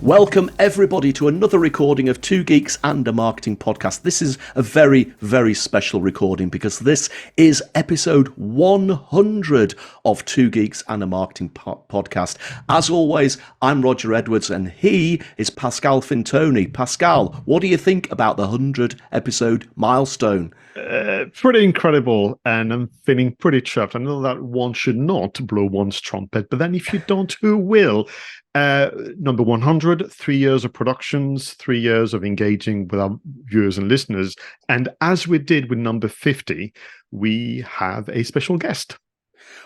Welcome everybody to another recording of Two Geeks and a Marketing Podcast. This is a very, very special recording because this is episode 100 of Two Geeks and a Marketing Podcast. As always, I'm Roger Edwards and he is Pascal Fintoni. Pascal, what do you think about the 100 episode milestone? Pretty incredible, and I'm feeling pretty chuffed. I know that one should not blow one's trumpet, but then if you don't, who will? Number 100, 3 years of productions, 3 years of engaging with our viewers and listeners. And as we did with number 50, we have a special guest.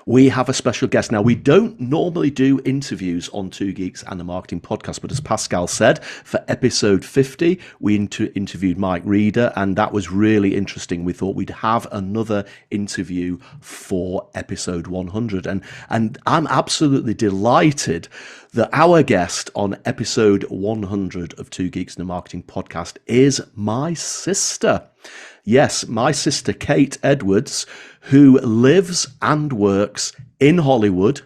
We have a special guest. Now, we don't normally do interviews on Two Geeks and the Marketing Podcast, but as Pascal said, for episode 50, we interviewed Mike Reeder, and that was really interesting. We thought we'd have another interview for episode 100. And I'm absolutely delighted that our guest on episode 100 of Two Geeks and the Marketing Podcast is my sister. Yes, my sister, Kate Edwards, who lives and works in Hollywood,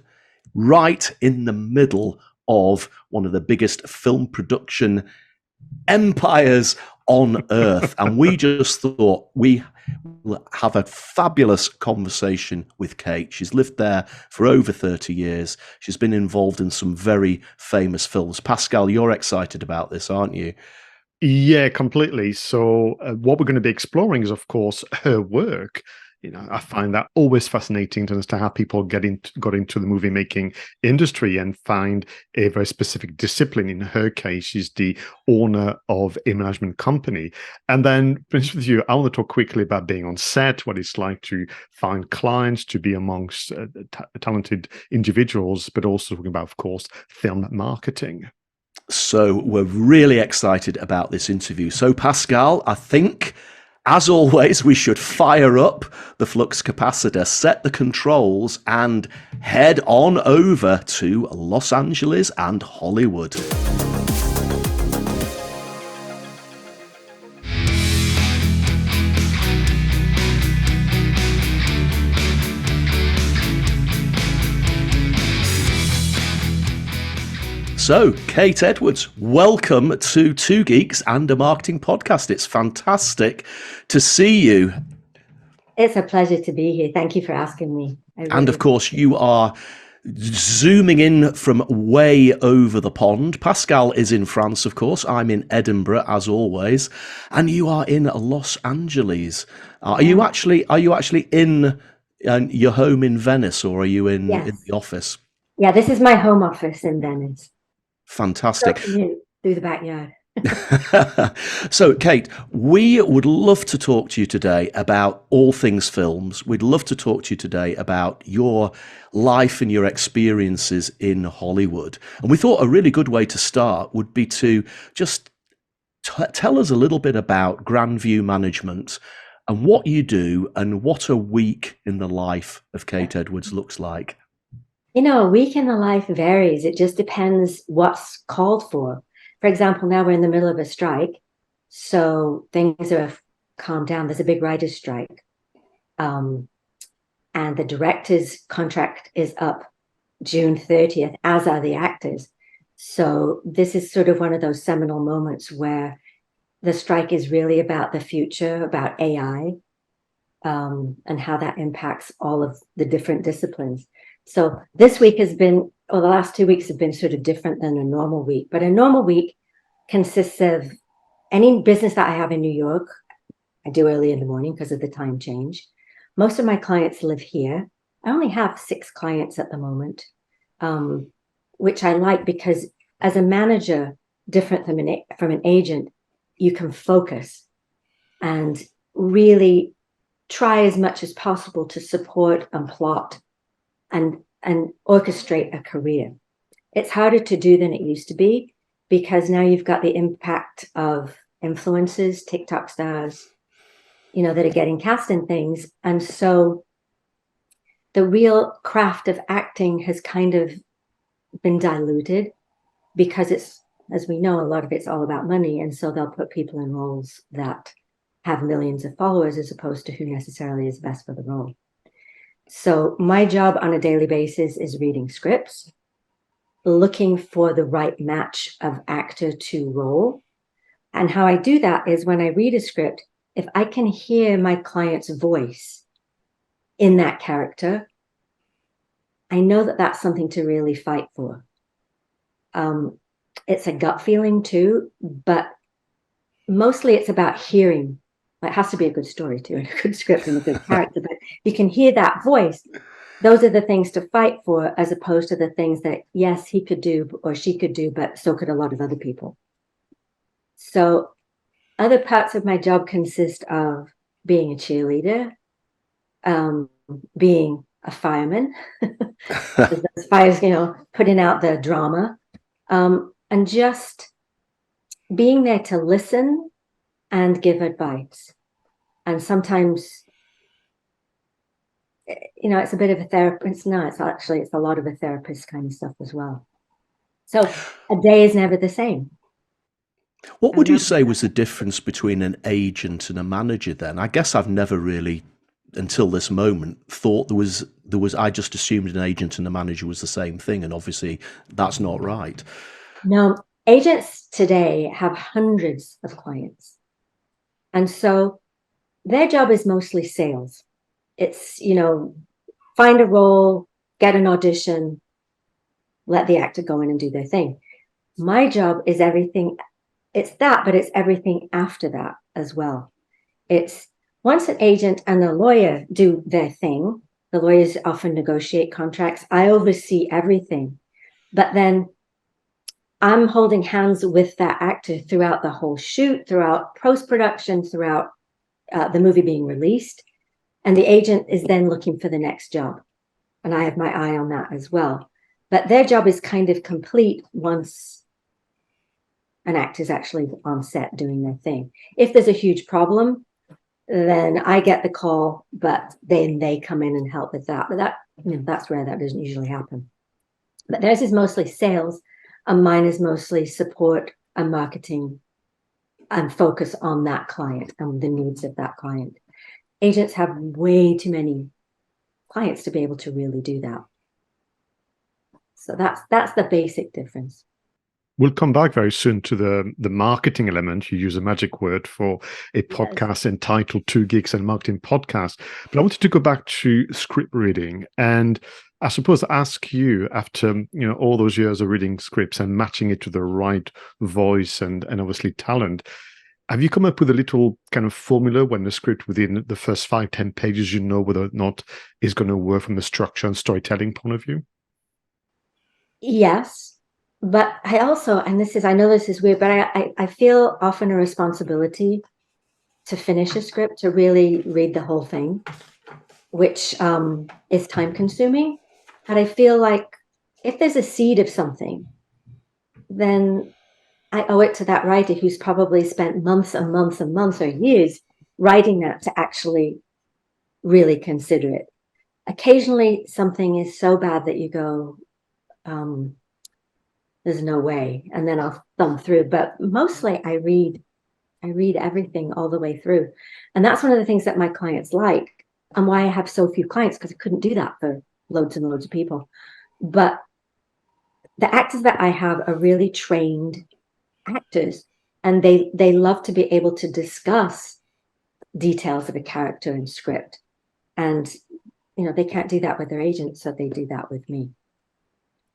right in the middle of one of the biggest film production empires on earth. And we just thought we will have a fabulous conversation with Kate. She's lived there for over 30 years. She's been involved in some very famous films. Pascal, you're excited about this, aren't you? Yeah, completely. So what we're going to be exploring is, of course, her work. You know, I find that always fascinating to understand how people got into the movie making industry and find a very specific discipline. In her case, she's the owner of a management company. And then, with you, I want to talk quickly about being on set, what it's like to find clients, to be amongst talented individuals, but also talking about, of course, film marketing. So we're really excited about this interview. So Pascal, I think, as always, we should fire up the flux capacitor, set the controls, and head on over to Los Angeles and Hollywood. So, Kate Edwards, welcome to Two Geeks and a Marketing Podcast. It's fantastic to see you. It's a pleasure to be here. Thank you for asking me. And of course, you are zooming in from way over the pond. Pascal is in France, of course. I'm in Edinburgh, as always. And you are in Los Angeles. Are you actually in your home in Venice, or are you in the office? Yeah, this is my home office in Venice. Fantastic. Through the backyard. So, Kate, we would love to talk to you today about all things films. We'd love to talk to you today about your life and your experiences in Hollywood. And we thought a really good way to start would be to just tell us a little bit about Grandview Management and what you do and what a week in the life of Kate Edwards looks like. You know, a week in the life varies. It just depends what's called for. For example, now we're in the middle of a strike, so things are calmed down. There's a big writer's strike. And the director's contract is up June 30th, as are the actors. So this is sort of one of those seminal moments where the strike is really about the future, about AI, and how that impacts all of the different disciplines. So this week has been, or the last 2 weeks have been sort of different than a normal week. But a normal week consists of any business that I have in New York. I do early in the morning because of the time change. Most of my clients live here. I only have 6 clients at the moment, which I like because as a manager, different from an agent, you can focus and really try as much as possible to support and plot and orchestrate a career. It's harder to do than it used to be because now you've got the impact of influencers, TikTok stars, that are getting cast in things. And so the real craft of acting has kind of been diluted because it's, as we know, a lot of it's all about money. And so they'll put people in roles that have millions of followers as opposed to who necessarily is best for the role. So my job on a daily basis is reading scripts, looking for the right match of actor to role. And how I do that is when I read a script, if I can hear my client's voice in that character, I know that that's something to really fight for. It's a gut feeling too, but mostly it's about hearing. It has to be a good story too, and a good script and a good character, but you can hear that voice. Those are the things to fight for, as opposed to the things that, yes, he could do or she could do, but so could a lot of other people. So other parts of my job consist of being a cheerleader, being a fireman, those fires, putting out the drama, and just being there to listen and give advice. And sometimes, it's a bit of a therapist. No, it's a lot of a therapist kind of stuff as well. So a day is never the same. What would you say was the difference between an agent and a manager then? I guess I've never really, until this moment, thought there was, I just assumed an agent and a manager was the same thing. And obviously that's not right. No, agents today have hundreds of clients. And so their job is mostly sales. It's, find a role, get an audition, let the actor go in and do their thing. My job is everything. It's that, but it's everything after that as well. It's once an agent and a lawyer do their thing, the lawyers often negotiate contracts. I oversee everything, but then I'm holding hands with that actor throughout the whole shoot, throughout post-production, throughout the movie being released. And the agent is then looking for the next job. And I have my eye on that as well. But their job is kind of complete once an actor is actually on set doing their thing. If there's a huge problem, then I get the call, but then they come in and help with that. But that's rare. That doesn't usually happen. But theirs is mostly sales, and mine is mostly support and marketing and focus on that client and the needs of that client. Agents have way too many clients to be able to really do that. So that's the basic difference. We'll come back very soon to the marketing element. You use a magic word for a podcast entitled Two Geeks and Marketing Podcast. But I wanted to go back to script reading, and I suppose ask you, after all those years of reading scripts and matching it to the right voice and obviously talent, have you come up with a little kind of formula when the script within the first 5-10 pages, whether or not is going to work from the structure and storytelling point of view? Yes, but I also, and I know this is weird, but I feel often a responsibility to finish a script, to really read the whole thing, which is time consuming. But I feel like if there's a seed of something, then I owe it to that writer who's probably spent months and months and months or years writing that to actually really consider it. Occasionally something is so bad that you go, there's no way, and then I'll thumb through. But mostly I read everything all the way through. And that's one of the things that my clients like, and why I have so few clients, because I couldn't do that for loads and loads of people. But the actors that I have are really trained actors, and they love to be able to discuss details of a character and script. And they can't do that with their agents, so they do that with me.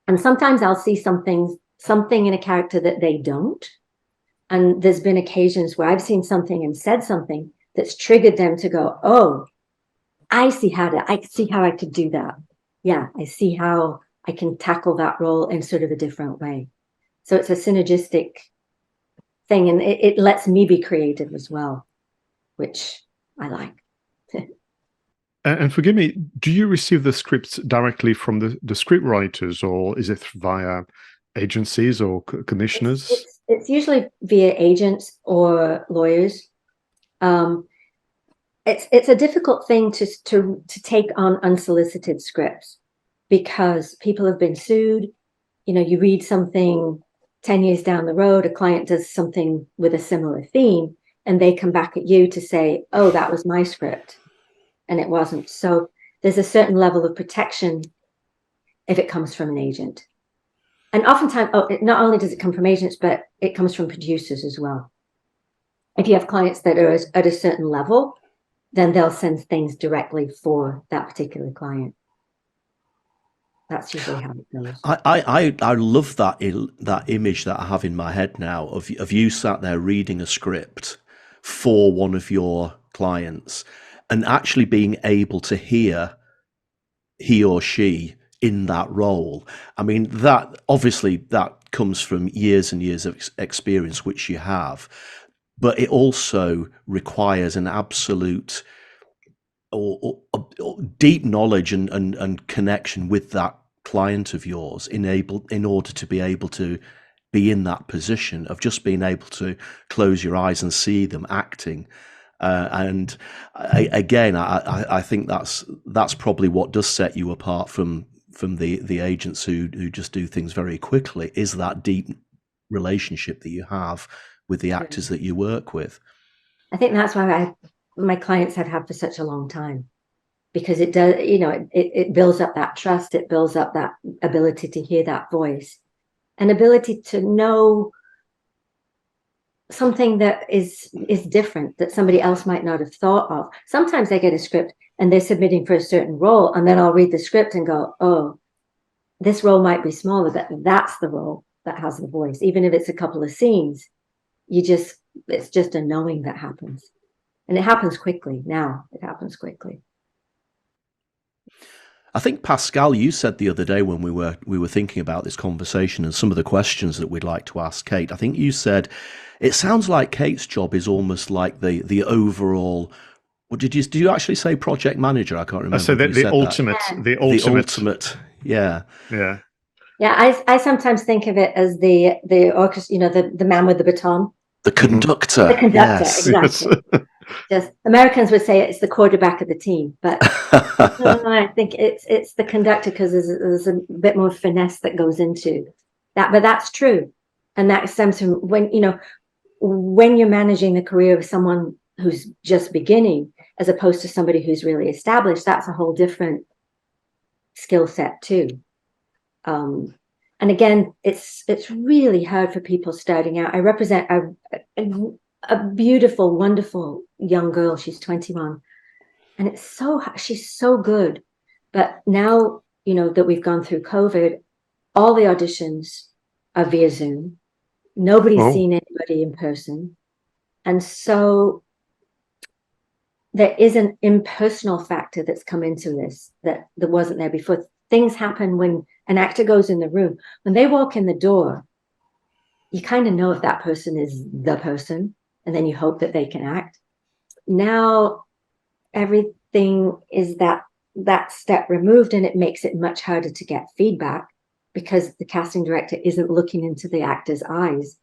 And sometimes I'll see something in a character that they don't. And there's been occasions where I've seen something and said something that's triggered them to go, oh, I see how I could do that. Yeah, I see how I can tackle that role in sort of a different way. So it's a synergistic thing, and it lets me be creative as well, which I like. And forgive me, do you receive the scripts directly from the script writers, or is it via agencies or commissioners? It's usually via agents or lawyers. It's a difficult thing to take on unsolicited scripts, because people have been sued. You read something 10 years down the road, a client does something with a similar theme, and they come back at you to say, oh, that was my script. And it wasn't. So there's a certain level of protection if it comes from an agent. And oftentimes, not only does it come from agents, but it comes from producers as well. If you have clients that are at a certain level, then they'll send things directly for that particular client. That's usually how it goes. I love that image that I have in my head now of you sat there reading a script for one of your clients and actually being able to hear he or she in that role. I mean, that obviously that comes from years and years of experience, which you have, but it also requires an absolute or deep knowledge and connection with that client of yours in order to be able to be in that position of just being able to close your eyes and see them acting. And I think that's probably what does set you apart from the agents who just do things very quickly, is that deep relationship that you have with the actors that you work with. I think that's why my clients have had for such a long time, because it does, it builds up that trust, it builds up that ability to hear that voice, an ability to know something that is different, that somebody else might not have thought of. Sometimes I get a script and they're submitting for a certain role, and then I'll read the script and go, oh, this role might be smaller, but that's the role that has the voice. Even if it's a couple of scenes, it's just a knowing that happens. And it happens quickly now. It happens quickly. I think, Pascal, you said the other day when we were thinking about this conversation and some of the questions that we'd like to ask Kate, I think you said it sounds like Kate's job is almost like the overall. What did you actually say? Project manager? I can't remember. So the ultimate. Yeah. Yeah. Yeah. I sometimes think of it as the orchestra. The man with the baton. The conductor. The conductor. Yes. Exactly. Just Americans would say it's the quarterback of the team, but I think it's the conductor, because there's a bit more finesse that goes into that. But that's true, and that stems from when you're managing the career of someone who's just beginning, as opposed to somebody who's really established. That's a whole different skill set too. And again, it's really hard for people starting out. I represent a beautiful, wonderful young girl. She's 21, and she's so good. But now, that we've gone through COVID, all the auditions are via Zoom. Nobody's seen anybody in person. And so there is an impersonal factor that's come into this that wasn't there before. Things happen when an actor goes in the room. When they walk in the door, you kind of know if that person is the person, and then you hope that they can act. Now, everything is that step removed, and it makes it much harder to get feedback, because the casting director isn't looking into the actor's eyes.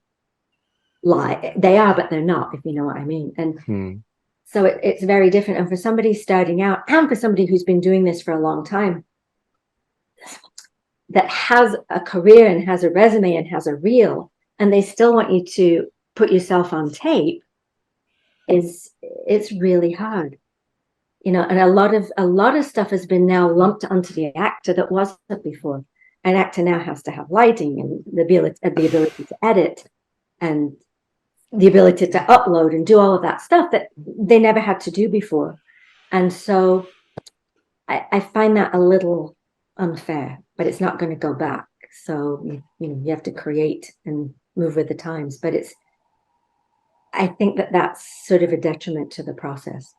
They are, but they're not, if you know what I mean. And so it's very different. And for somebody starting out, and for somebody who's been doing this for a long time, that has a career and has a resume and has a reel, and they still want you to put yourself on tape, it's really hard. And a lot of stuff has been now lumped onto the actor that wasn't before. An actor now has to have lighting and the ability to edit and the ability to upload and do all of that stuff that they never had to do before. And so I find that a little unfair, but it's not going to go back. So you have to create and move with the times. But I think that's sort of a detriment to the process.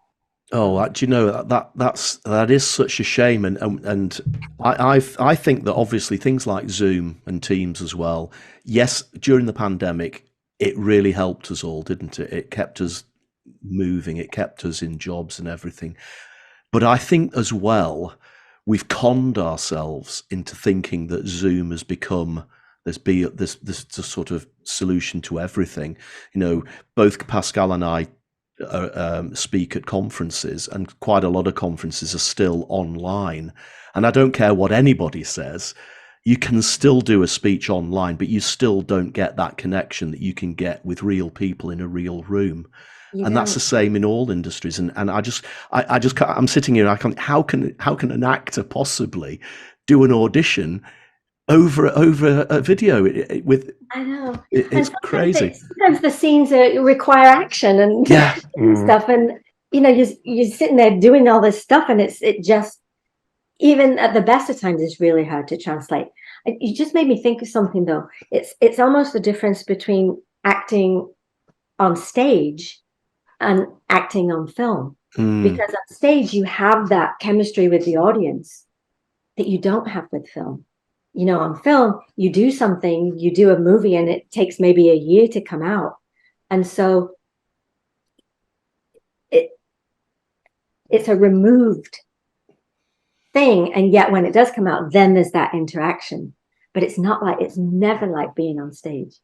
Oh, that is such a shame, and I think that obviously things like Zoom and Teams as well. Yes, during the pandemic, it really helped us all, didn't it? It kept us moving, it kept us in jobs and everything. But I think as well, we've conned ourselves into thinking that Zoom has become this sort of solution to everything. Both Pascal and I speak at conferences, and quite a lot of conferences are still online. And I don't care what anybody says, you can still do a speech online, but you still don't get that connection that you can get with real people in a real room. And that's the same in all industries. And I just I'm sitting here, how can an actor possibly do an audition over a video with. I know. It's crazy. Sometimes the scenes require action and stuff, and you're sitting there doing all this stuff, and it just, even at the best of times, it's really hard to translate. You just made me think of something, though. It's almost the difference between acting on stage and acting on film, because on stage you have that chemistry with the audience that you don't have with film. On film, you do something, you do a movie, and it takes maybe a year to come out. And so it's a removed thing. And yet when it does come out, then there's that interaction. But it's never like being on stage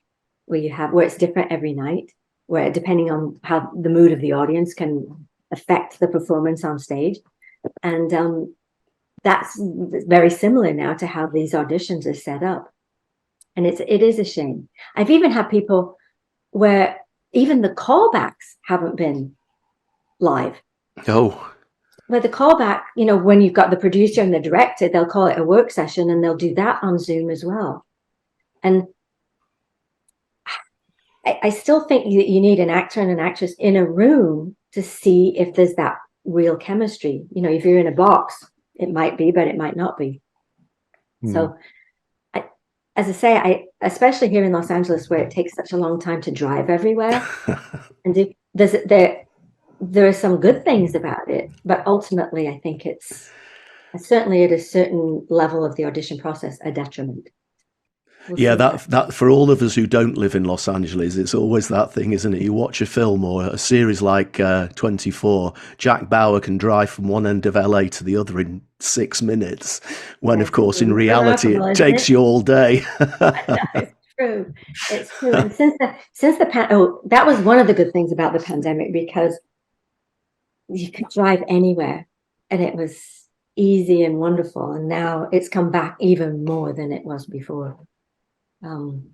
where it's different every night, where depending on how the mood of the audience can affect the performance on stage. And that's very similar now to how these auditions are set up. And it is a shame. I've even had people where even the callbacks haven't been live. Oh. Where the callback, when you've got the producer and the director, they'll call it a work session, and they'll do that on Zoom as well. And I still think that you need an actor and an actress in a room to see if there's that real chemistry. If you're in a box, it might be, but it might not be. So, as I say, especially here in Los Angeles, where it takes such a long time to drive everywhere, and there are some good things about it, but ultimately, I think it's certainly at a certain level of the audition process a detriment. That for all of us who don't live in Los Angeles, it's always that thing, isn't it? You watch a film or a series like 24, Jack Bauer can drive from one end of LA to the other in 6 minutes, when of course in reality it takes you all day. It's true. And since that was one of the good things about the pandemic, because you could drive anywhere and it was easy and wonderful. And now it's come back even more than it was before. And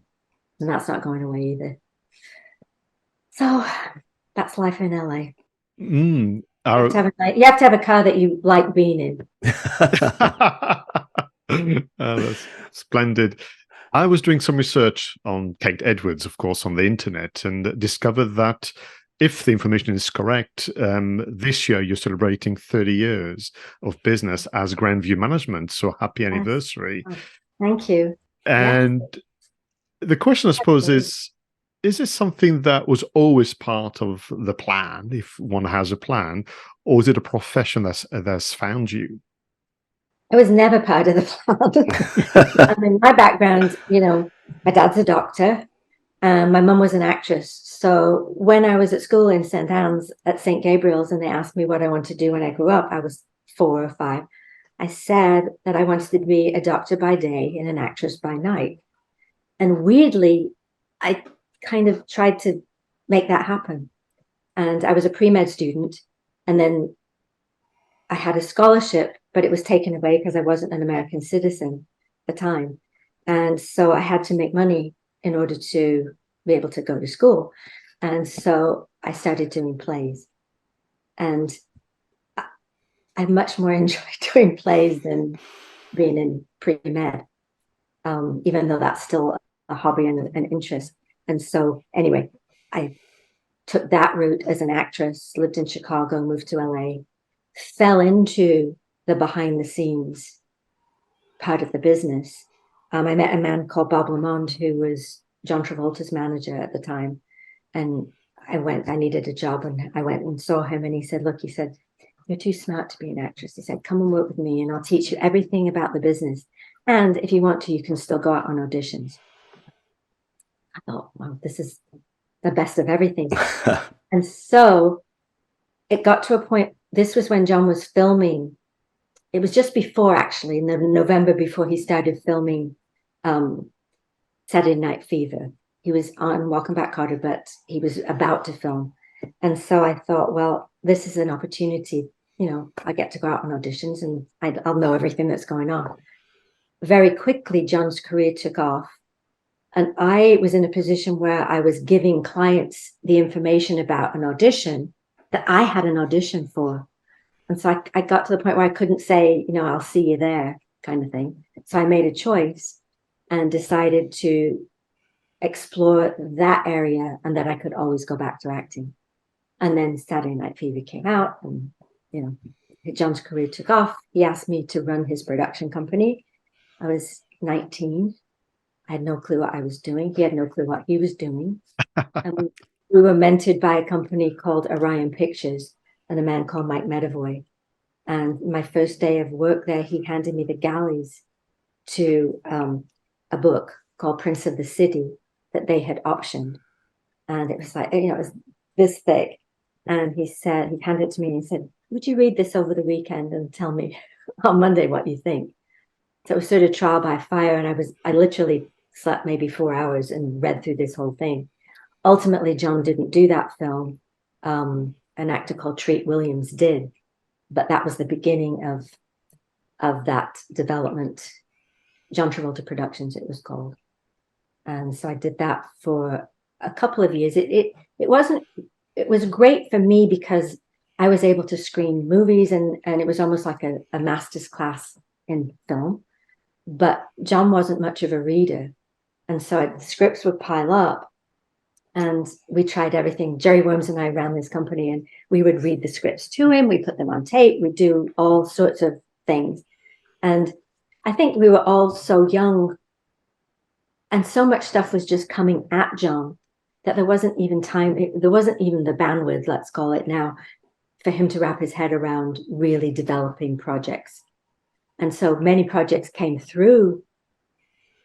that's not going away either. So that's life in LA. You have to have a car that you like being in. That's splendid. I was doing some research on Kate Edwards, of course, on the internet, and discovered that if the information is correct, this year you're celebrating 30 years of business as Grandview Management. So happy anniversary. Oh, thank you. And the question, I suppose, is this something that was always part of the plan, if one has a plan, or is it a profession that's found you? It was never part of the plan. I mean, my background, my dad's a doctor. My mum was an actress. So when I was at school in St. Anne's at St. Gabriel's, and they asked me what I wanted to do when I grew up, I was 4 or 5. I said that I wanted to be a doctor by day and an actress by night. And weirdly, I kind of tried to make that happen. And I was a pre-med student. And then I had a scholarship, but it was taken away because I wasn't an American citizen at the time. And so I had to make money in order to be able to go to school. And so I started doing plays. And I much more enjoy doing plays than being in pre-med, even though that's still a hobby and an interest. And so anyway, I took that route as an actress, lived in Chicago, moved to LA, fell into the behind the scenes part of the business. I met a man called Bob Lamond, who was John Travolta's manager at the time. And I needed a job, and I went and saw him, and he said, look, you're too smart to be an actress. He said, come and work with me and I'll teach you everything about the business. And if you want to, you can still go out on auditions. I thought, wow, this is the best of everything. And so it got to a point, this was when John was filming. It was just before, actually, in the November before he started filming Saturday Night Fever. He was on Welcome Back, Kotter, but he was about to film. And so I thought, well, this is an opportunity. I get to go out on auditions and I'll know everything that's going on. Very quickly, John's career took off. And I was in a position where I was giving clients the information about an audition that I had an audition for. And so I got to the point where I couldn't say, I'll see you there kind of thing. So I made a choice and decided to explore that area, and that I could always go back to acting. And then Saturday Night Fever came out, and John's career took off. He asked me to run his production company. I was 19. I had no clue what I was doing. He had no clue what he was doing. And we were mentored by a company called Orion Pictures and a man called Mike Medavoy. And my first day of work there, he handed me the galleys to a book called Prince of the City that they had optioned. And it was like, it was this thick. And he handed it to me and he said, would you read this over the weekend and tell me on Monday what you think? So it was sort of trial by fire. And I literally slept maybe 4 hours and read through this whole thing. Ultimately, John didn't do that film. An actor called Treat Williams did. But that was the beginning of that development. John Travolta Productions, it was called. And so I did that for a couple of years. It was great for me because I was able to screen movies, and it was almost like a master's class in film. But John wasn't much of a reader. And so the scripts would pile up, and we tried everything. Jerry Worms and I ran this company, and we would read the scripts to him. We put them on tape. We do all sorts of things. And I think we were all so young, and so much stuff was just coming at John that there wasn't even the bandwidth, let's call it now, for him to wrap his head around really developing projects. And so many projects came through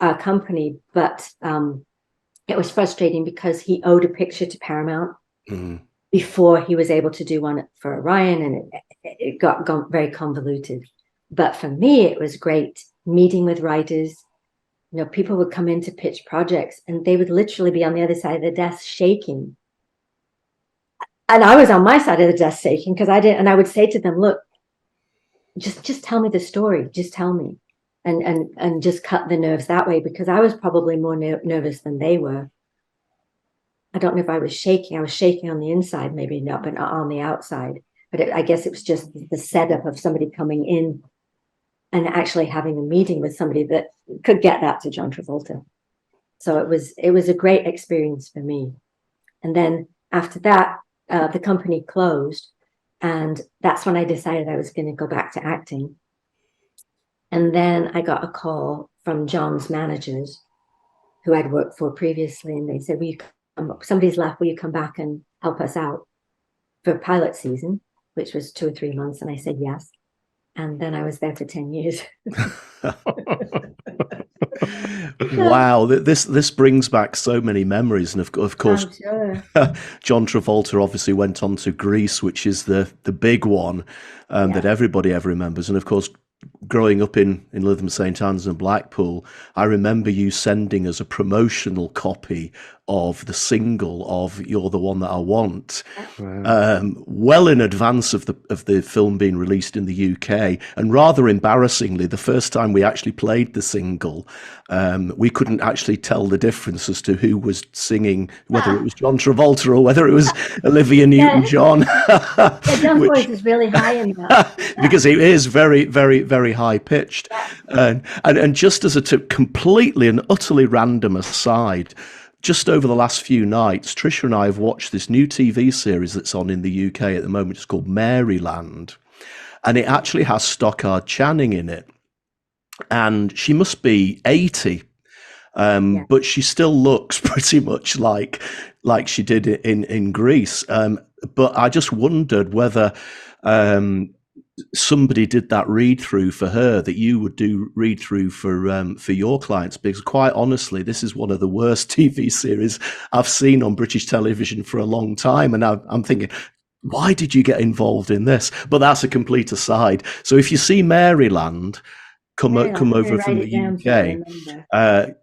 our company, but it was frustrating because he owed a picture to Paramount before he was able to do one for Orion, and it got very convoluted. But for me, it was great meeting with writers. People would come in to pitch projects, and they would literally be on the other side of the desk shaking. And I was on my side of the desk shaking because I didn't. And I would say to them, look, just tell me the story. Just tell me. And just cut the nerves that way, because I was probably more nervous than they were. I don't know if I was shaking. I was shaking on the inside, maybe not, but not on the outside. But I guess it was just the setup of somebody coming in and actually having a meeting with somebody that could get that to John Travolta. So it was a great experience for me. And then after that, the company closed, and that's when I decided I was going to go back to acting. And then I got a call from John's managers, who I'd worked for previously, and they said, somebody's left, will you come back and help us out for pilot season, which was 2 or 3 months? And I said yes. And then I was there for 10 years. Wow, this brings back so many memories. And of course, sure. John Travolta obviously went on to Grease, which is the big one that everybody ever remembers. And of course, growing up in Lytham St Anne's and Blackpool, I remember you sending us a promotional copy of the single of "You're the One That I Want," well in advance of the film being released in the UK. And rather embarrassingly, the first time we actually played the single, we couldn't actually tell the difference as to who was singing, whether it was John Travolta or whether it was Olivia Newton-John. John's voice is really high in that. Because it is very, very, very high pitched. And just as a completely and utterly random aside, just over the last few nights, Trisha and I have watched this new TV series that's on in the UK at the moment. It's called Maryland. And it actually has Stockard Channing in it. And she must be 80. But she still looks pretty much like she did in Greece. But I just wondered whether somebody did that read through for her, that you would do read through for your clients, because quite honestly, this is one of the worst TV series I've seen on British television for a long time. And I'm thinking, why did you get involved in this? But that's a complete aside. So if you see Maryland come over from the UK,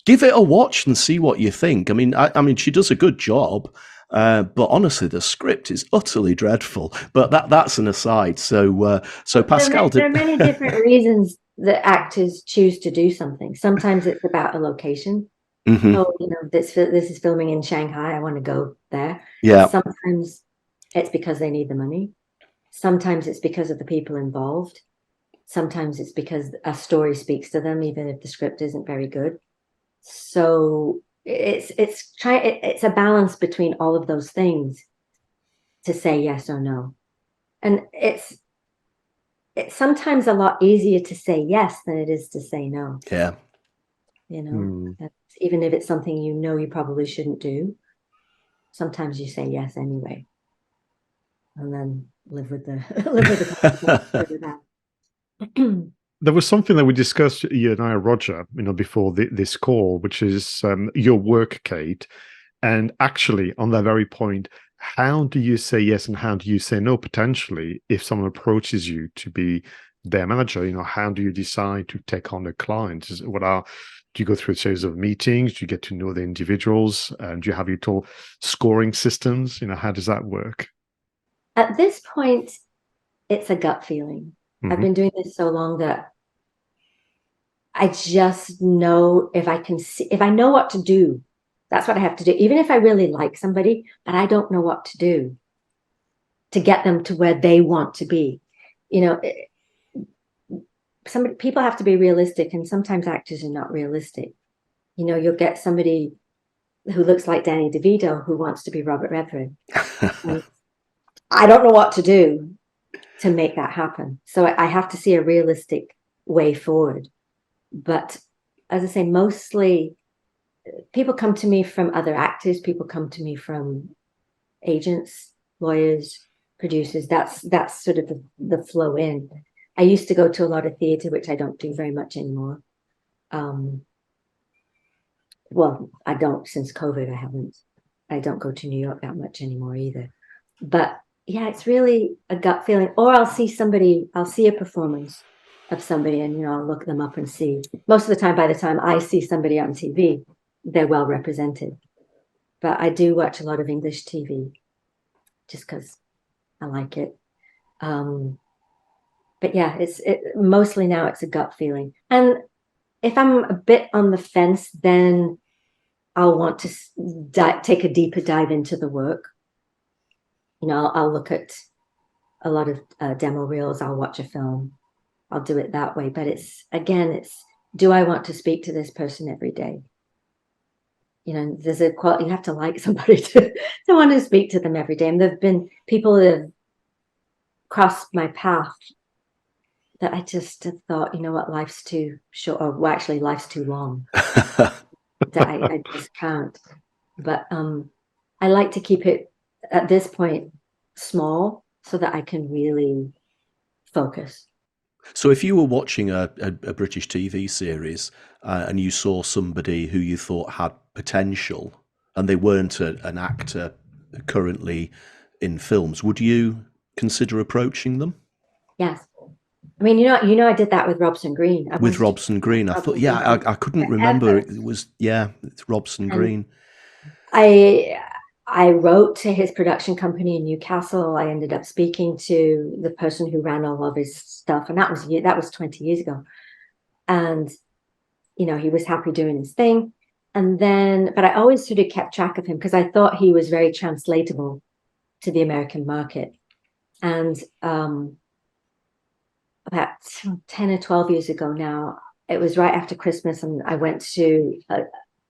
give it a watch and see what you think. I mean, she does a good job. But honestly, the script is utterly dreadful. But that's an aside. So Pascal, there are many different reasons that actors choose to do something. Sometimes it's about a location. Mm-hmm. Oh, this is filming in Shanghai. I want to go there. Yeah. Sometimes it's because they need the money. Sometimes it's because of the people involved. Sometimes it's because a story speaks to them, even if the script isn't very good. So it's a balance between all of those things to say yes or no. And it's sometimes a lot easier to say yes than it is to say no. Yeah. You know, even if it's something you know you probably shouldn't do, sometimes you say yes anyway, and then live with the There was something that we discussed, you and I, Roger, before this call, which is your work, Kate. And actually, on that very point, how do you say yes and how do you say no potentially if someone approaches you to be their manager? How do you decide to take on a client? Do you go through a series of meetings? Do you get to know the individuals? Do you have your scoring systems? How does that work? At this point, it's a gut feeling. I've been doing this so long that I just know if I know what to do, that's what I have to do. Even if I really like somebody, but I don't know what to do to get them to where they want to be. People have to be realistic, and sometimes actors are not realistic. You'll get somebody who looks like Danny DeVito who wants to be Robert Redford. I don't know what to do to make that happen. So I have to see a realistic way forward. But as I say, mostly people come to me from other actors. People come to me from agents, lawyers, producers. That's sort of the flow in. I used to go to a lot of theater, which I don't do very much anymore. Well, I don't since COVID. I haven't. I don't go to New York that much anymore either. But yeah, it's really a gut feeling. Or I'll see a performance of somebody, and I'll look them up and see. Most of the time, by the time I see somebody on TV, they're well represented. But I do watch a lot of English TV just because I like it. But yeah, mostly now it's a gut feeling. And if I'm a bit on the fence, then I'll want to take a deeper dive into the work. I'll look at a lot of demo reels. I'll watch a film. I'll do it that way. But it's do I want to speak to this person every day? There's a quality. You have to like somebody to want to speak to them every day. And there've been people that have crossed my path that I just have thought, what, life's too short, or well, actually life's too long. That I just can't. But I like to keep it at this point small so that I can really focus. So if you were watching a British TV series and you saw somebody who you thought had potential and they weren't an actor currently in films, would you consider approaching them? Yes. I mean, I did that with Robson Green. With Robson Green. I thought, I couldn't remember. It was, it's Robson Green. I wrote to his production company in Newcastle. I ended up speaking to the person who ran all of his stuff. And that was 20 years ago. And, he was happy doing his thing. And then, but I always sort of kept track of him because I thought he was very translatable to the American market. And about 10 or 12 years ago now, it was right after Christmas, and I went to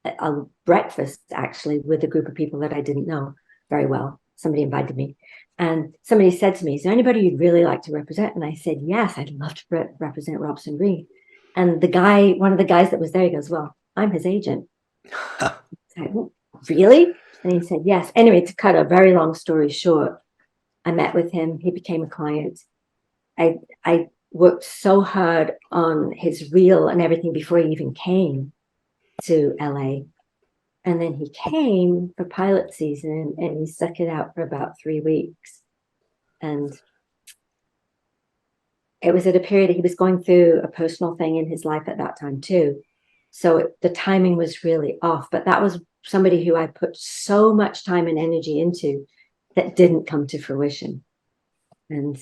a breakfast actually with a group of people that I didn't know very well. Somebody invited me, and somebody said to me, "Is there anybody you'd really like to represent?" And I said, "Yes, I'd love to represent Robson Green." And one of the guys that was there, he goes, "Well, I'm his agent." I said, "Really?" And he said, "Yes." Anyway, to cut a very long story short, I met with him. He became a client. I worked so hard on his reel and everything before he even came to LA. And then he came for pilot season and he stuck it out for about 3 weeks. And it was at a period he was going through a personal thing in his life at that time too. So the timing was really off. But that was somebody who I put so much time and energy into that didn't come to fruition. And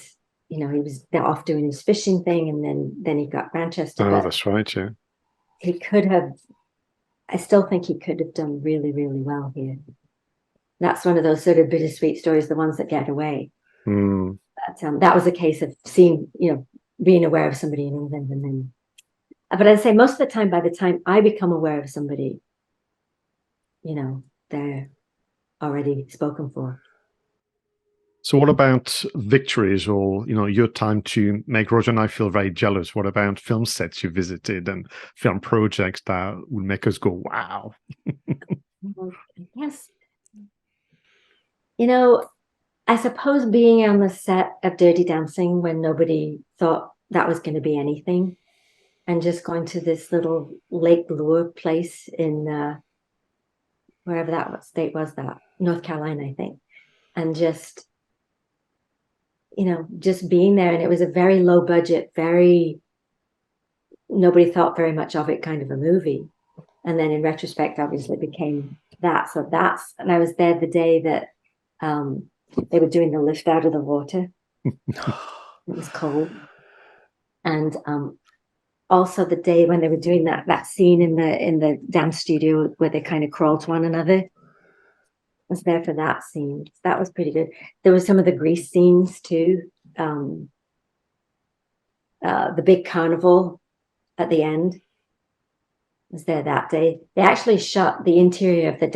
he was off doing his fishing thing, and then he got Manchester. Oh, that's right, yeah. He could have. I still think he could have done really, really well here. That's one of those sort of bittersweet stories, the ones that get away. But, that was a case of seeing, being aware of somebody in England, and then, but I'd say most of the time, by the time I become aware of somebody, you know, they're already spoken for. So what about victories, or, you know, your time to make Roger and I feel very jealous? What about film sets you visited and film projects that would make us go, wow? Yes. You know, I suppose being on the set of Dirty Dancing when nobody thought that was going to be anything, and just going to this little Lake Lure place in wherever that state was, that North Carolina, I think, and just, you know, just being there. And it was a very low budget, nobody thought very much of it kind of a movie. And then in retrospect, obviously it became that. So and I was there the day that they were doing the lift out of the water. It was cold. And also the day when they were doing that scene in the dance studio where they kind of crawl to one another. I was there for that scene. That was pretty good. There were some of the Grease scenes too. The big carnival at the end was there that day. They actually shot the interior of the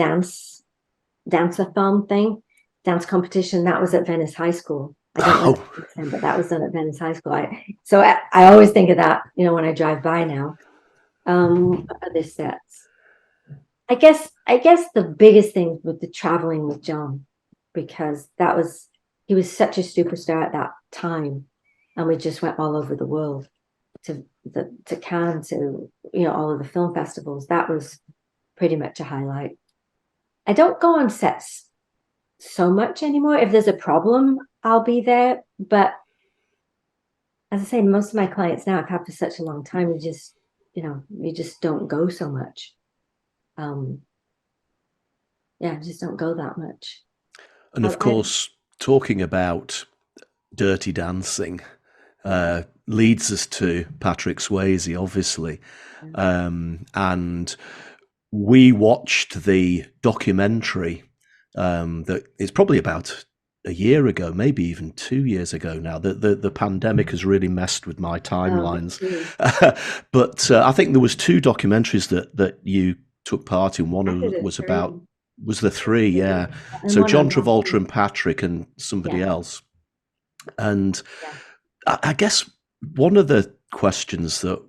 dance-a-thon thing, dance competition. That was at Venice High School. I don't know, but that was done at Venice High School. I always think of that, you know, when I drive by now. Other sets. I guess the biggest thing with the traveling with John, because he was such a superstar at that time, and we just went all over the world to Cannes, to, you know, all of the film festivals. That was pretty much a highlight. I don't go on sets so much anymore. If there's a problem, I'll be there. But as I say, most of my clients now I've had for such a long time, you just don't go so much. Just don't go that much. And of course, talking about Dirty Dancing leads us to Patrick Swayze, obviously. And we watched the documentary that is probably about a year ago, maybe even 2 years ago now. The pandemic has really messed with my timelines. But I think there was 2 documentaries that you took part in. One was the 3, yeah. So John Travolta and Patrick and somebody else. And I guess one of the questions that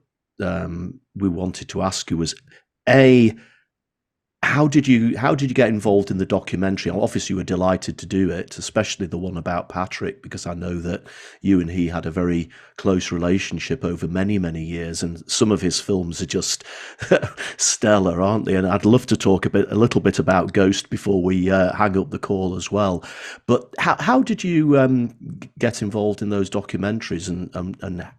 we wanted to ask you was, how did you get involved in the documentary? Obviously, you were delighted to do it, especially the one about Patrick, because I know that you and he had a very close relationship over many, many years, and some of his films are just stellar, aren't they? And I'd love to talk a little bit about Ghost before we hang up the call as well. But how did you get involved in those documentaries? And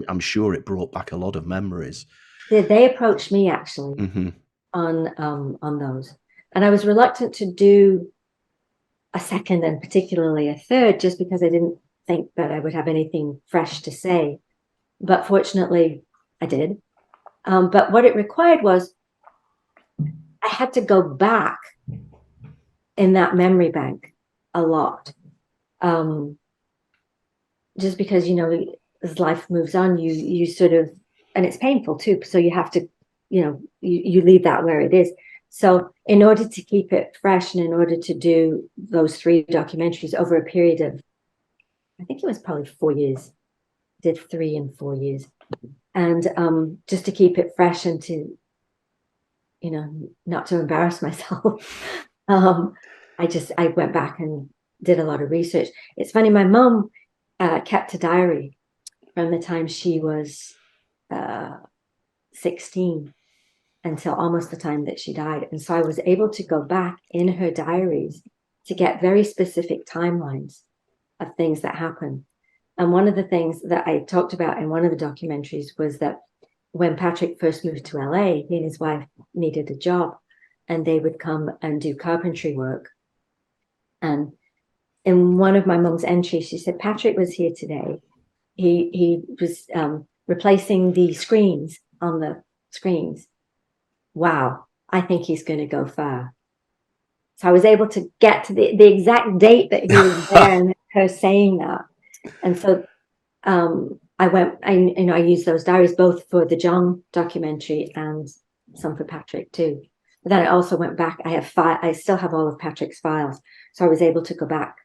I'm sure it brought back a lot of memories. They approached me, actually. Mm-hmm. On those, and I was reluctant to do a second and particularly a third, just because I didn't think that I would have anything fresh to say. But fortunately, I did. But what it required was I had to go back in that memory bank a lot, just because, you know, as life moves on, you sort of, and it's painful too, so you have to, you know, you leave that where it is. So in order to keep it fresh, and in order to do those 3 documentaries over a period of, I think it was probably 4 years, did 3 in 4 years. And just to keep it fresh and to, you know, not to embarrass myself, I went back and did a lot of research. It's funny, my mom kept a diary from the time she was 16 until almost the time that she died. And so I was able to go back in her diaries to get very specific timelines of things that happened. And one of the things that I talked about in one of the documentaries was that when Patrick first moved to LA, he and his wife needed a job, and they would come and do carpentry work. And in one of my mom's entries, she said, Patrick was here today. He was replacing the screens on the screens. Wow, I think he's going to go far. So I was able to get to the exact date that he was there, and her saying that. And so I used those diaries both for the John documentary and some for Patrick too. But then I also went back. I still have all of Patrick's files, so I was able to go back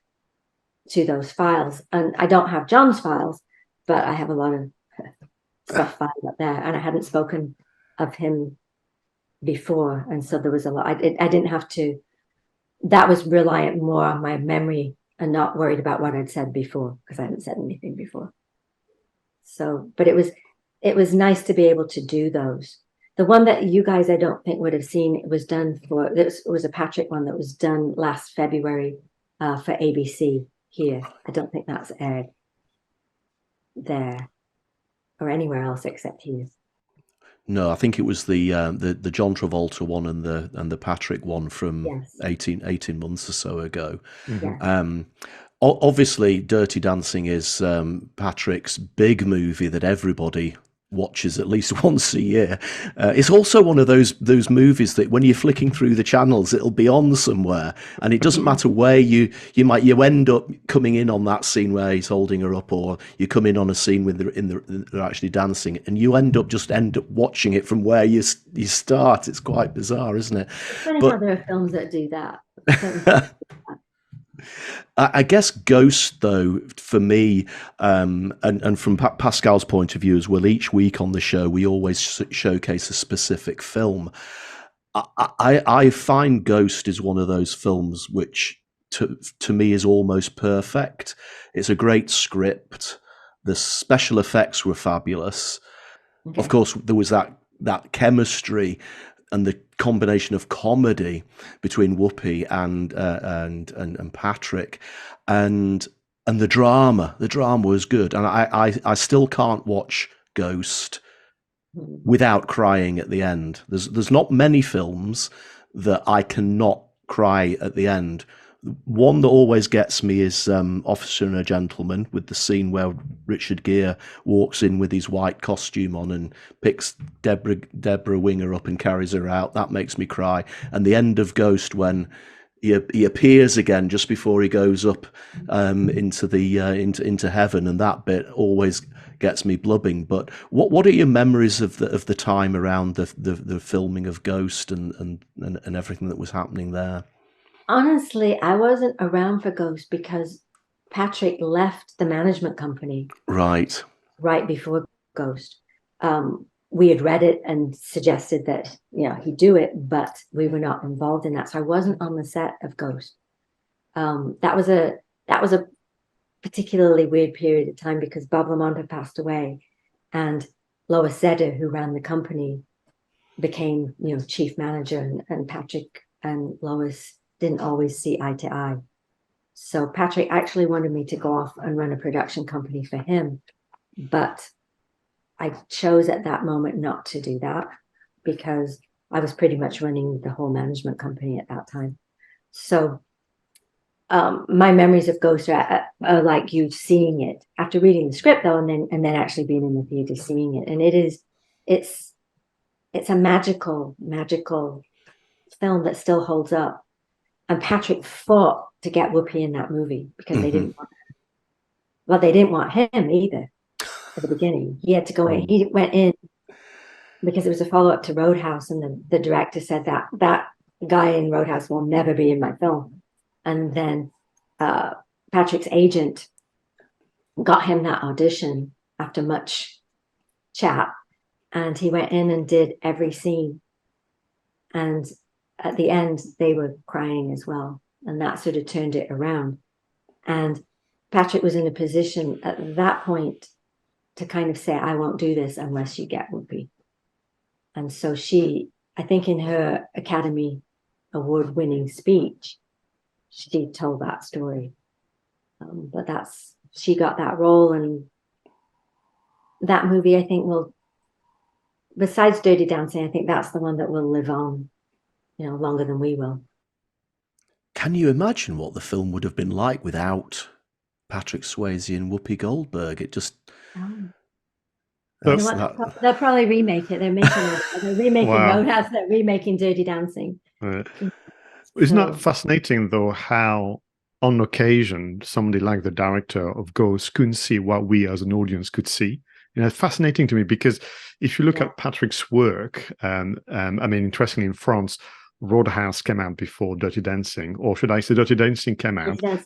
to those files. And I don't have John's files, but I have a lot of stuff filed up there. And I hadn't spoken of him before, and so there was a lot. I didn't have to. That was reliant more on my memory and not worried about what I'd said before, because I hadn't said anything before. So, but it was nice to be able to do those. The one that you guys, I don't think would have seen, it was a Patrick one that was done last February for ABC here. I don't think that's aired there or anywhere else except here. No, I think it was the John Travolta one and the Patrick one from 18 months or so ago. Yes. Obviously, Dirty Dancing is Patrick's big movie that everybody watches at least once a year. It's also one of those movies that when you're flicking through the channels, it'll be on somewhere, and it doesn't matter where you end up coming in on that scene where he's holding her up, or you come in on a scene with they're actually dancing, and you end up watching it from where you start. It's quite bizarre, isn't it? It's funny how there are films that do that. I guess Ghost, though, for me, and from Pascal's point of view as well, each week on the show, we always showcase a specific film. I find Ghost is one of those films which, to me, is almost perfect. It's a great script. The special effects were fabulous. Okay. Of course, there was that chemistry and the combination of comedy between Whoopi and Patrick, and the drama. The drama was good, and I still can't watch Ghost without crying at the end. There's not many films that I cannot cry at the end. One that always gets me is Officer and a Gentleman, with the scene where Richard Gere walks in with his white costume on and picks Deborah Winger up and carries her out. That makes me cry. And the end of Ghost, when he appears again just before he goes up into heaven, and that bit always gets me blubbing. But what are your memories of the time around the filming of Ghost and everything that was happening there? Honestly, I wasn't around for Ghost because Patrick left the management company right before Ghost. We had read it and suggested that he'd do it, but we were not involved in that, so I wasn't on the set of Ghost. That was a particularly weird period of time because Bob Lamont had passed away, and Lois Zeder, who ran the company, became chief manager, and Patrick and Lois didn't always see eye to eye. So Patrick actually wanted me to go off and run a production company for him, but I chose at that moment not to do that because I was pretty much running the whole management company at that time. So my memories of Ghost are like you seeing it after reading the script, though, and then actually being in the theater seeing it. And it's a magical film that still holds up. And Patrick fought to get Whoopi in that movie because they didn't want her. Well, they didn't want him either at the beginning. He had to go in. He went in because it was a follow-up to Roadhouse, and the director said that guy in Roadhouse will never be in my film. And then Patrick's agent got him that audition after much chat, and he went in and did every scene. And at the end, they were crying as well. And that sort of turned it around. And Patrick was in a position at that point to kind of say, I won't do this unless you get Whoopi. And so she, I think in her Academy Award-winning speech, she told that story. But she got that role. And that movie, I think, besides Dirty Dancing, I think that's the one that will live on longer than we will. Can you imagine what the film would have been like without Patrick Swayze and Whoopi Goldberg? It just... They'll probably remake it. They're remaking wow. Roadhouse. They're remaking Dirty Dancing. Right. Isn't that fascinating, though, how on occasion, somebody like the director of Ghost couldn't see what we as an audience could see. It's fascinating to me because if you look at Patrick's work, I mean, interestingly, in France, Roadhouse came out before Dirty Dancing, or should I say Dirty Dancing came out, yes,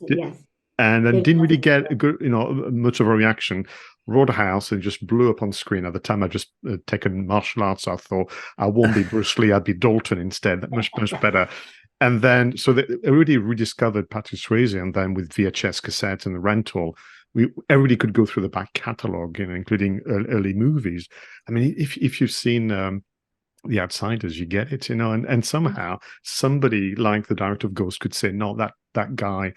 and then didn't really get a good, much of a reaction. Roadhouse and just blew up on screen. At the time, I just taken martial arts. I thought I won't be Bruce Lee, I'd be Dalton instead. Much better. And then, so they already rediscovered Patrick Swayze, and then with VHS cassette and the rental, everybody could go through the back catalogue, including early movies. I mean, if you've seen The Outsiders, you get it, and somehow somebody like the director of Ghost could say, no, that guy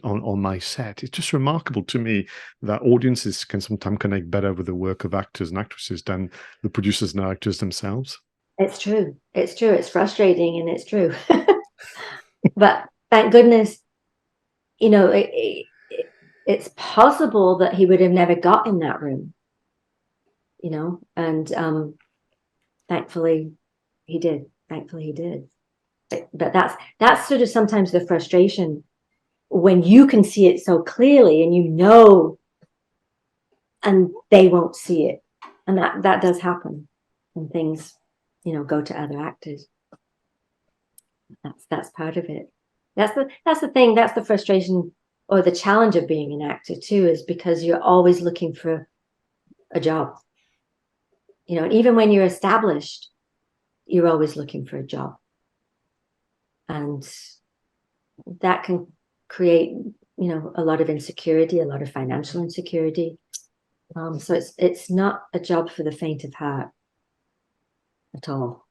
on my set. It's just remarkable to me that audiences can sometimes connect better with the work of actors and actresses than the producers and actors themselves. It's true. It's frustrating, and it's true. But thank goodness, it's possible that he would have never got in that room, and thankfully he did. But that's sort of sometimes the frustration when you can see it so clearly and and they won't see it. And that does happen when things, go to other actors. That's part of it. That's the thing. That's the frustration or the challenge of being an actor too, is because you're always looking for a job. And even when you're established, you're always looking for a job. And that can create, a lot of insecurity, a lot of financial insecurity. So it's not a job for the faint of heart at all.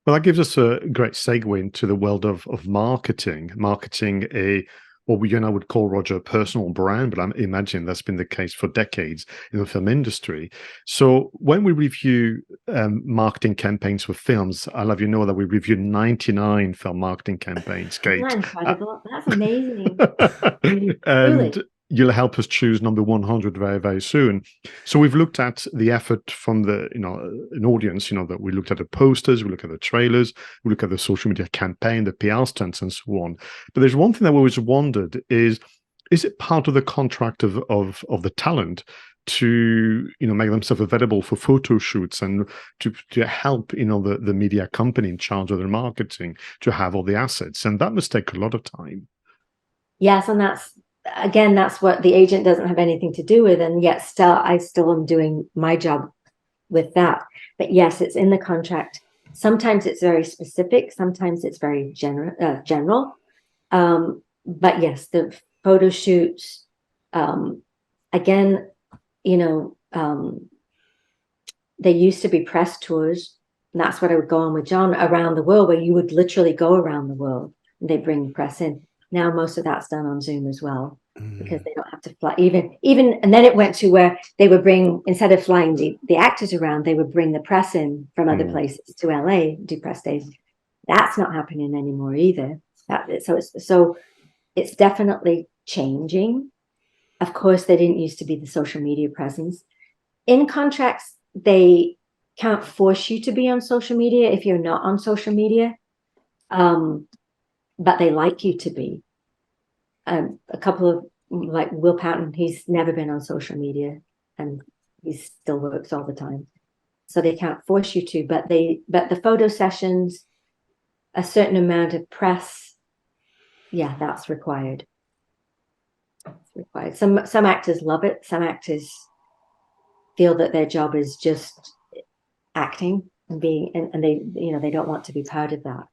Well, that gives us a great segue into the world of marketing. Marketing what we would call, Roger, a personal brand, but I imagine that's been the case for decades in the film industry. So when we review marketing campaigns for films, I'll have you know that we reviewed 99 film marketing campaigns, Kate. That's incredible. That's amazing. And Really? You'll help us choose number 100 very, very soon. So we've looked at the effort from an audience, that we looked at the posters, we look at the trailers, we look at the social media campaign, the PR stunts, and so on. But there's one thing that we always wondered is it part of the contract of the talent to make themselves available for photo shoots and to help the media company in charge of their marketing to have all the assets, and that must take a lot of time. Yes, and that's what the agent doesn't have anything to do with, and yet I still am doing my job with that. But yes, it's in the contract. Sometimes it's very specific, sometimes it's very general. But yes, the photo shoots, again, they used to be press tours, and that's what I would go on with John, around the world, where you would literally go around the world and they bring press in. Now most of that's done on Zoom as well, because they don't have to fly. Even and then it went to where they would bring, instead of flying the actors around, they would bring the press in from other places to LA, do press days. That's not happening anymore either. So it's definitely changing. Of course, there didn't used to be the social media presence. In contracts, they can't force you to be on social media if you're not on social media. But they like you to be. A couple of, like Will Patton, he's never been on social media, and he still works all the time. So they can't force you to, but the photo sessions, a certain amount of press, yeah, that's required. It's required. Some actors love it. Some actors feel that their job is just acting and being, and they don't want to be part of that.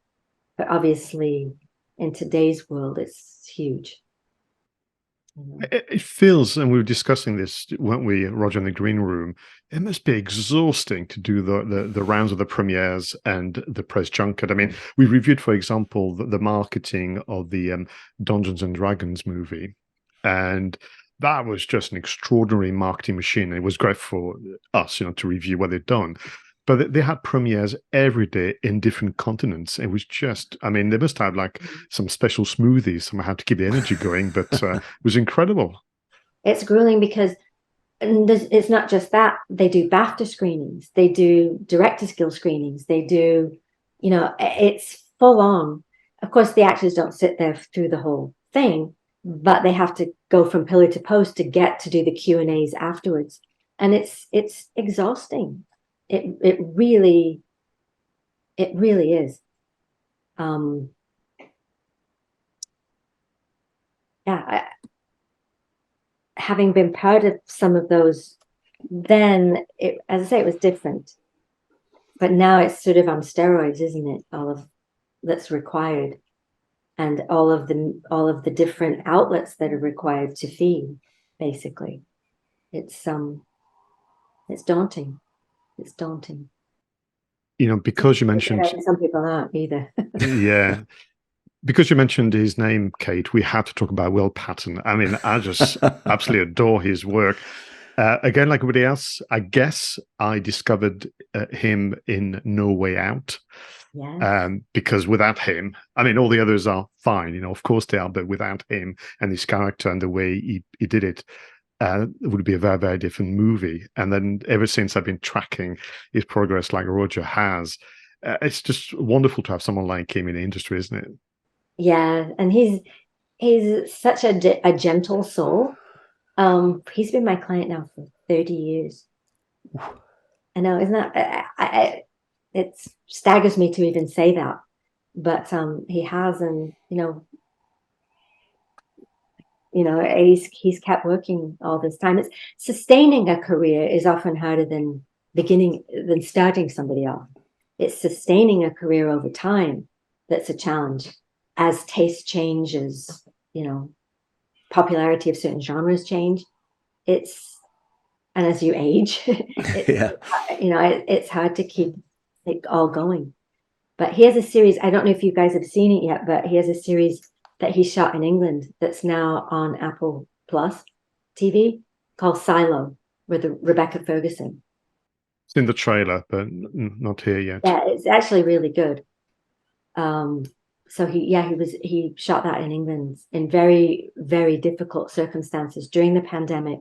But obviously, in today's world, it's huge. It feels, and we were discussing this, weren't we, Roger, in the green room, it must be exhausting to do the rounds of the premieres and the press junket. I mean, we reviewed, for example, the marketing of the Dungeons and Dragons movie, and that was just an extraordinary marketing machine. It was great for us, to review what they'd done. But they had premieres every day in different continents. It was just, I mean, they must have like some special smoothies, somehow to keep the energy going, but it was incredible. It's grueling because it's not just that. They do BAFTA screenings. They do Directors Guild screenings. They do, it's full on. of course, the actors don't sit there through the whole thing, but they have to go from pillar to post to get to do the Q&As afterwards. And it's exhausting. It really is. Having been part of some of those, then as I say, it was different. But now it's sort of on steroids, isn't it? All of that's required, and all of the different outlets that are required to feed. Basically, it's daunting. It's daunting. Because you mentioned some people aren't either. Yeah. Because you mentioned his name, Kate, we have to talk about Will Patton. I mean, I just absolutely adore his work. Again, like everybody else, I guess I discovered him in No Way Out. Yes. Because without him, I mean, all the others are fine, of course they are, but without him and his character and the way he did it, it would be a very, very different movie. And then ever since I've been tracking his progress like Roger has, it's just wonderful to have someone like him in the industry, isn't it? Yeah, and he's such a gentle soul. He's been my client now for 30 years. I know, isn't that? It staggers me to even say that, but he has, and he's kept working all this time. It's sustaining a career is often harder than starting somebody off. It's sustaining a career over time that's a challenge. As taste changes, popularity of certain genres change. And as you age, it's hard to keep it all going. But he has a series. I don't know if you guys have seen it yet, but he has a series that he shot in England that's now on Apple Plus TV called Silo with Rebecca Ferguson. It's in the trailer, but not here yet. Yeah, it's actually really good. So he shot that in England in very, very difficult circumstances during the pandemic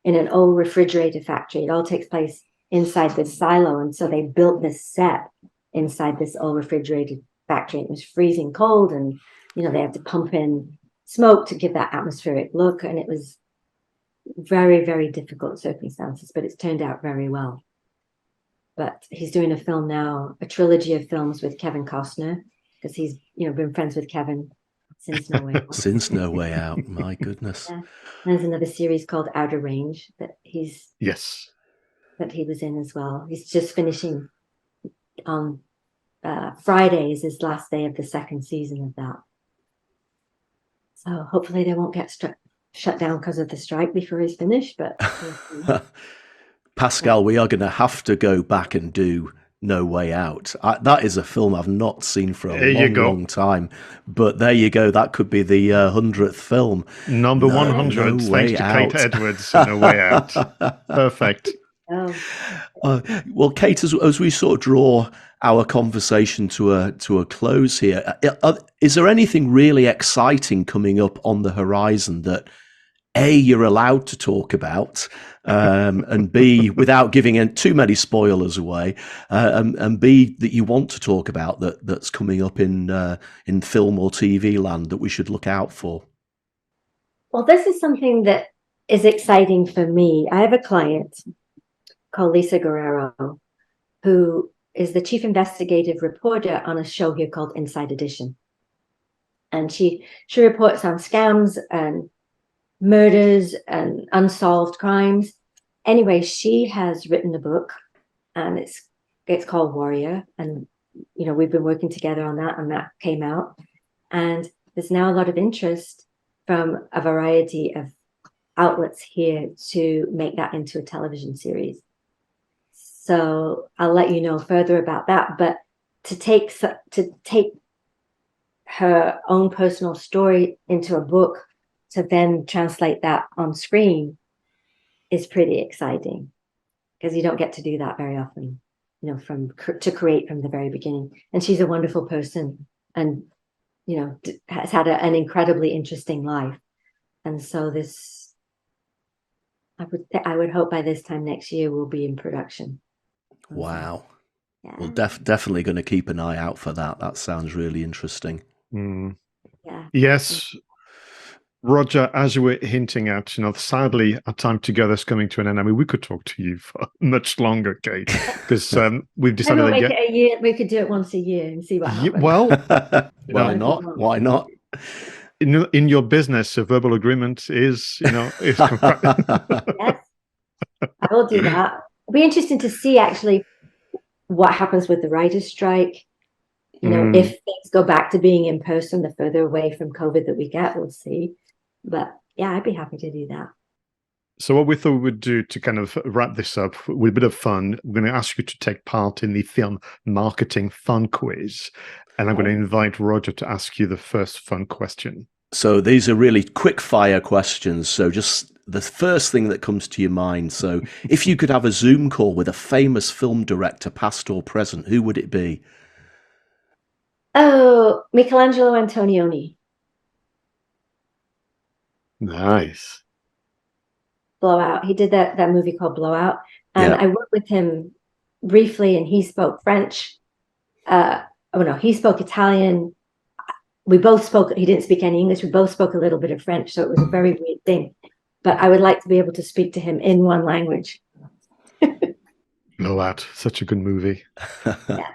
in an old refrigerator factory. It all takes place inside this silo. And so they built this set inside this old refrigerated factory. It was freezing cold, and, they had to pump in smoke to give that atmospheric look. And it was very, very difficult circumstances, but it's turned out very well. But he's doing a film now, a trilogy of films with Kevin Costner, because he's been friends with Kevin since No Way Out. Since No Way Out, my goodness. Yeah. There's another series called Outer Range that he was in as well. He's just finishing on Friday is his last day of the second season of that. So hopefully they won't get shut down because of the strike before he's finished. But Pascal, we are going to have to go back and do No Way Out. That is a film I've not seen for a long time. But there you go. That could be the 100th film. Number 100, thanks to Kate Edwards, No Way Out. Perfect. Well, Kate, as we sort of draw our conversation to a close here, is there anything really exciting coming up on the horizon that A, you're allowed to talk about, and B, without giving too many spoilers away, and B, that you want to talk about that's coming up in film or TV land that we should look out for? Well, this is something that is exciting for me. I have a client called Lisa Guerrero, who is the chief investigative reporter on a show here called Inside Edition. And she reports on scams and murders and unsolved crimes. Anyway, she has written a book, and it's called Warrior. And, we've been working together on that, and that came out. And there's now a lot of interest from a variety of outlets here to make that into a television series. So I'll let you know further about that. But to take her own personal story into a book to then translate that on screen is pretty exciting, because you don't get to do that very often, to create from the very beginning. And she's a wonderful person, and, has had an incredibly interesting life. And so I would hope by this time next year we'll be in production. Wow. Yeah. Well, definitely going to keep an eye out for that. That sounds really interesting. Mm. Yeah. Yes. Roger, as you were hinting at, sadly, our time together is coming to an end. I mean, we could talk to you for much longer, Kate, because we've decided Maybe we'll that make it a year. We could do it once a year and see what happens. well, Why not? Why not? In your business, a verbal agreement is Yes, I will do that. It'll be interesting to see actually what happens with the writer's strike. If things go back to being in person, the further away from COVID that we get, we'll see. But yeah, I'd be happy to do that. So what we thought we would do to kind of wrap this up with a bit of fun, we're going to ask you to take part in the film marketing fun quiz. And I'm going to invite Roger to ask you the first fun question. So these are really quick fire questions. So just the first thing that comes to your mind. So if you could have a Zoom call with a famous film director, past or present, who would it be? Oh, Michelangelo Antonioni. Nice. Blowout. He did that movie called Blowout. And I worked with him briefly, and he spoke French. He spoke Italian. We both spoke, he didn't speak any English. We both spoke a little bit of French. So it was a very weird thing. But I would like to be able to speak to him in one language. Blowout. Such a good movie. Yeah.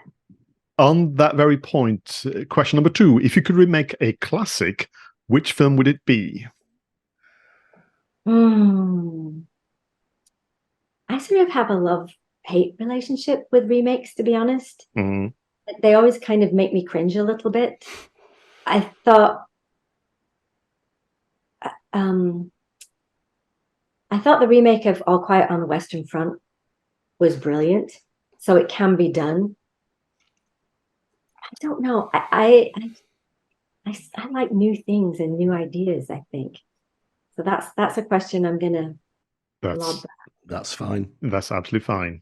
On that very point, question number 2. If you could remake a classic, which film would it be? I sort of have a love-hate relationship with remakes, to be honest. Mm. They always kind of make me cringe a little bit. I thought the remake of All Quiet on the Western Front was brilliant. So it can be done. I don't know. I like new things and new ideas, I think. So that's a question I'm gonna lob back. That's fine. That's absolutely fine.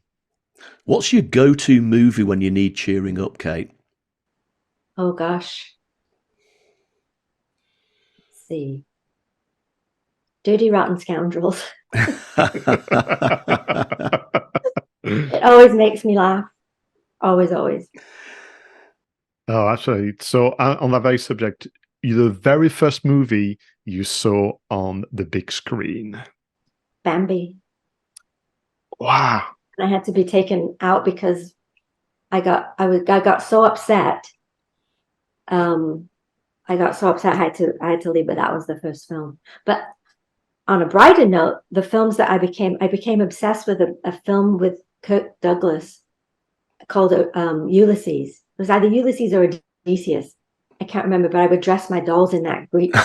What's your go-to movie when you need cheering up, Kate? Oh gosh. Let's see. Dirty Rotten Scoundrels. It always makes me laugh. Always, always. Oh, actually, so on that very subject, the very first movie you saw on the big screen? Bambi. Wow. And I had to be taken out because I got so upset. I got so upset I had to leave, but that was the first film. But on a brighter note, the films that I became obsessed with a film with Kirk Douglas called Ulysses. It was either Ulysses or Odysseus. I can't remember, but I would dress my dolls in that Greek. I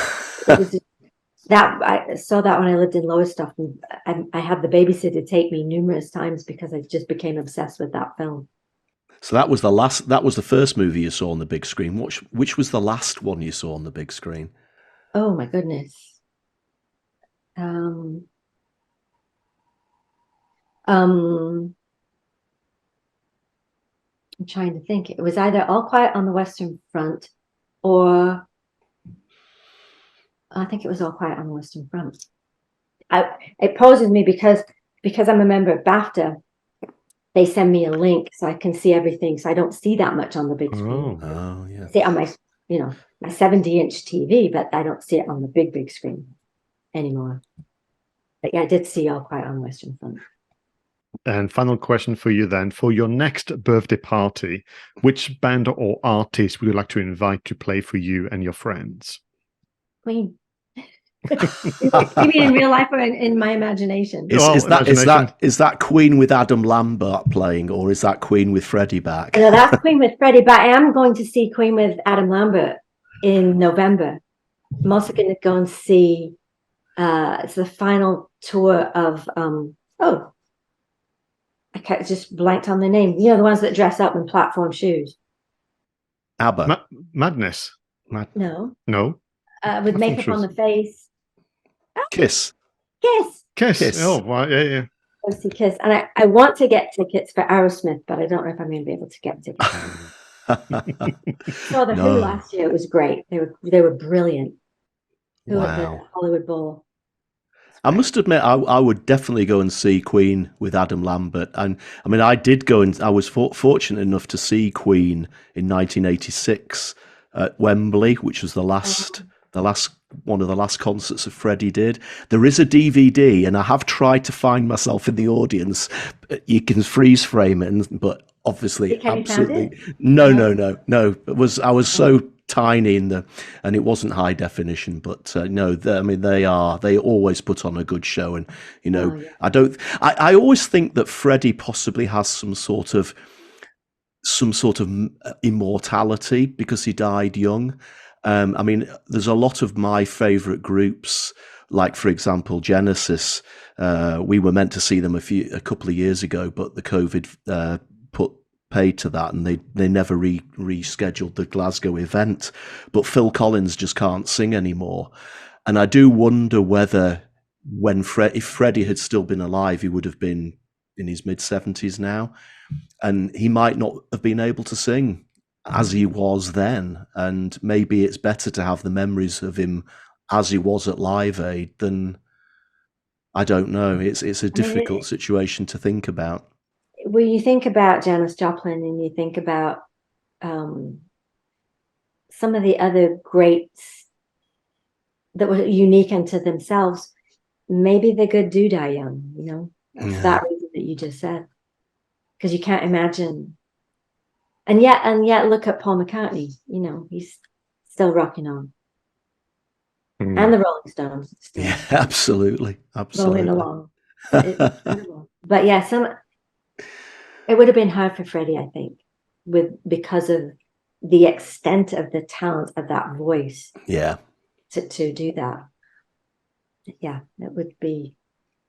saw that when I lived in Lowestoft, and I had the babysitter take me numerous times because I just became obsessed with that film. So that was the first movie you saw on the big screen. Which was the last one you saw on the big screen? Oh my goodness. I'm trying to think. It was either All Quiet on the Western Front or I think it was All Quiet on the Western Front. It poses me because I'm a member of BAFTA. They send me a link so I can see everything. So I don't see that much on the big screen. Oh, yeah. I see it on my 70-inch TV, but I don't see it on the big screen anymore. But yeah, I did see All Quiet on the Western Front. And final question for you then. For your next birthday party, which band or artist would you like to invite to play for you and your friends? Queen. You mean in real life or in my imagination? Is that Queen with Adam Lambert playing, or is that Queen with Freddie back? No, that's Queen with Freddie, but I am going to see Queen with Adam Lambert in November. I'm also going to go and see it's the final tour of I just blanked on the name. You know, the ones that dress up in platform shoes. ABBA. Madness. No. With makeup on the face. Kiss. Kiss. Oh, wow. Yeah. Go see Kiss. And I want to get tickets for Aerosmith, but I don't know if I'm going to be able to get tickets. Saw the Who last year. It was great. They were brilliant. Who at the Hollywood Bowl. I must admit, I would definitely go and see Queen with Adam Lambert. And I mean, I did go and I was fortunate enough to see Queen in 1986 at Wembley, which was the last one of the last concerts that Freddie did. There is a DVD, and I have tried to find myself in the audience. You can freeze frame it, but obviously, absolutely no. I was so tiny and it wasn't high definition, but no, they always put on a good show, and I always think that Freddie possibly has some sort of immortality because he died young. There's a lot of my favorite groups, like for example Genesis. We were meant to see them a couple of years ago, but the COVID put paid to that, and they never rescheduled the Glasgow event. But Phil Collins just can't sing anymore, and I do wonder whether if Freddie had still been alive, he would have been in his mid-70s now, and he might not have been able to sing as he was then. And maybe it's better to have the memories of him as he was at Live Aid than, I don't know. It's a difficult situation to think about. Well, you think about Janis Joplin, and you think about some of the other greats that were unique unto themselves. Maybe the good do die young, for that reason that you just said, because you can't imagine. And yet, look at Paul McCartney. He's still rocking on, and the Rolling Stones. Still absolutely, rolling along. But yeah, it would have been hard for Freddie, I think, because of the extent of the talent of that voice. Yeah, to do that. Yeah, it would be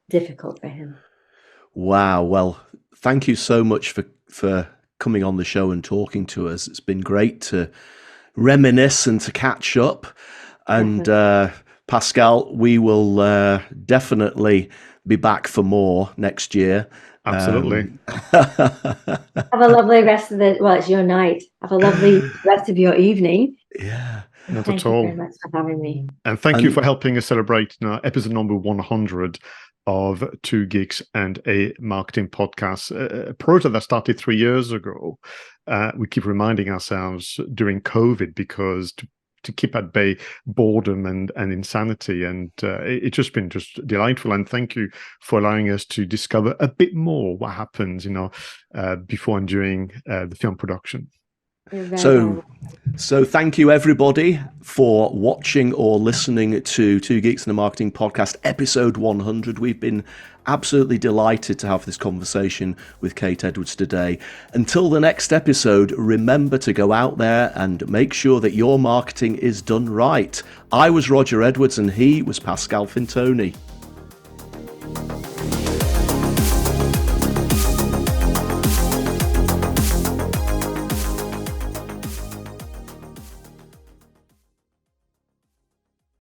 difficult for him. Wow. Well, thank you so much for coming on the show and talking to us. It's been great to reminisce and to catch up. And Pascal, we will definitely be back for more next year. Absolutely. Have a lovely rest of it's your night. Have a lovely rest of your evening. Yeah. Not Thank at all. you very much for having me. And thank you for helping us celebrate episode number 100 of Two Geeks and a Marketing Podcast, a project that started 3 years ago. We keep reminding ourselves during COVID because to keep at bay boredom and insanity, and it's just been delightful. And thank you for allowing us to discover a bit more what happens, before and during the film production. So thank you everybody for watching or listening to Two Geeks and a Marketing Podcast episode 100. We've been absolutely delighted to have this conversation with Kate Edwards today. Until the next episode, remember to go out there and make sure that your marketing is done right. I was Roger Edwards and he was Pascal Fintoni.